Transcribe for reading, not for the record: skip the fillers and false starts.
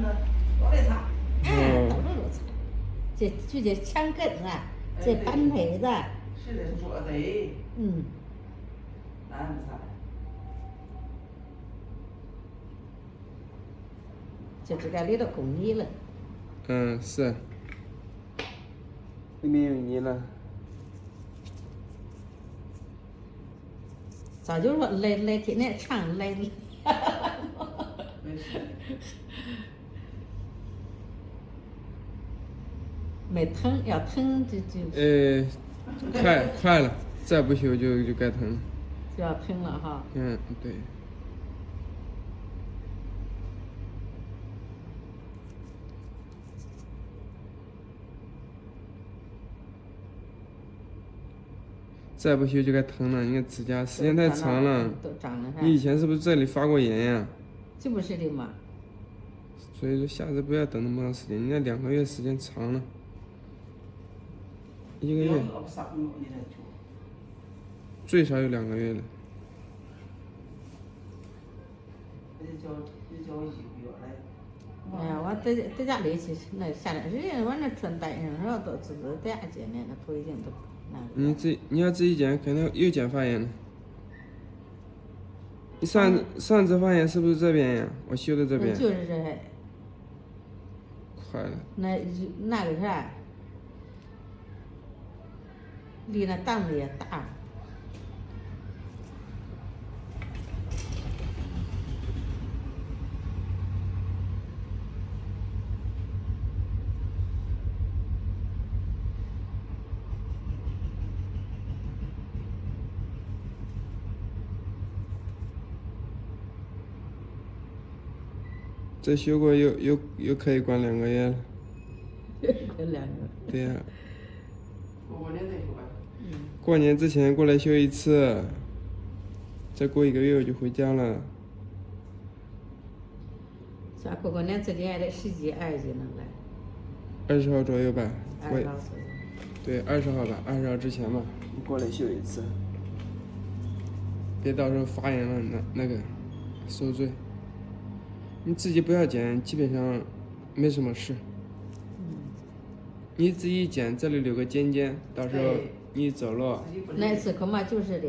那多来擦。到处都擦。这墙根子，这板腿子。是的，说的。哪样擦？就这个里头够泥了。是。里面有泥了。早就说来天天唱来。没疼，要疼就。快了，再不修就该疼了。就要疼了哈。对。再不修就该疼了，你看指甲时间太长了。都长了。你以前是不是这里发过炎呀？这不是的嘛。所以说下次不要等那么长时间，你那2个月时间长了。1个月。最少有2个月了。哎呀，我在家里去，那下段时间我那穿单上，然后都自己在家剪的，那头已经都那个。你要自己剪，肯定又剪发炎了。你上次发炎是不是这边呀？我修的这边。就是这。快了。那个啥，离那档子也大。这修过又可以关2个月了。关2个。对呀。过年再修吧。过年之前过来修一次，再过1个月我就回家了。啥过年之前还得10几20几能来。20号左右吧。20号左右。对，20号吧，20号之前吧，你过来修一次，别到时候发炎了那个受罪。你自己不要剪，基本上没什么事。你自己剪，这里留个尖尖，到时候你走路。那次恐怕就是的。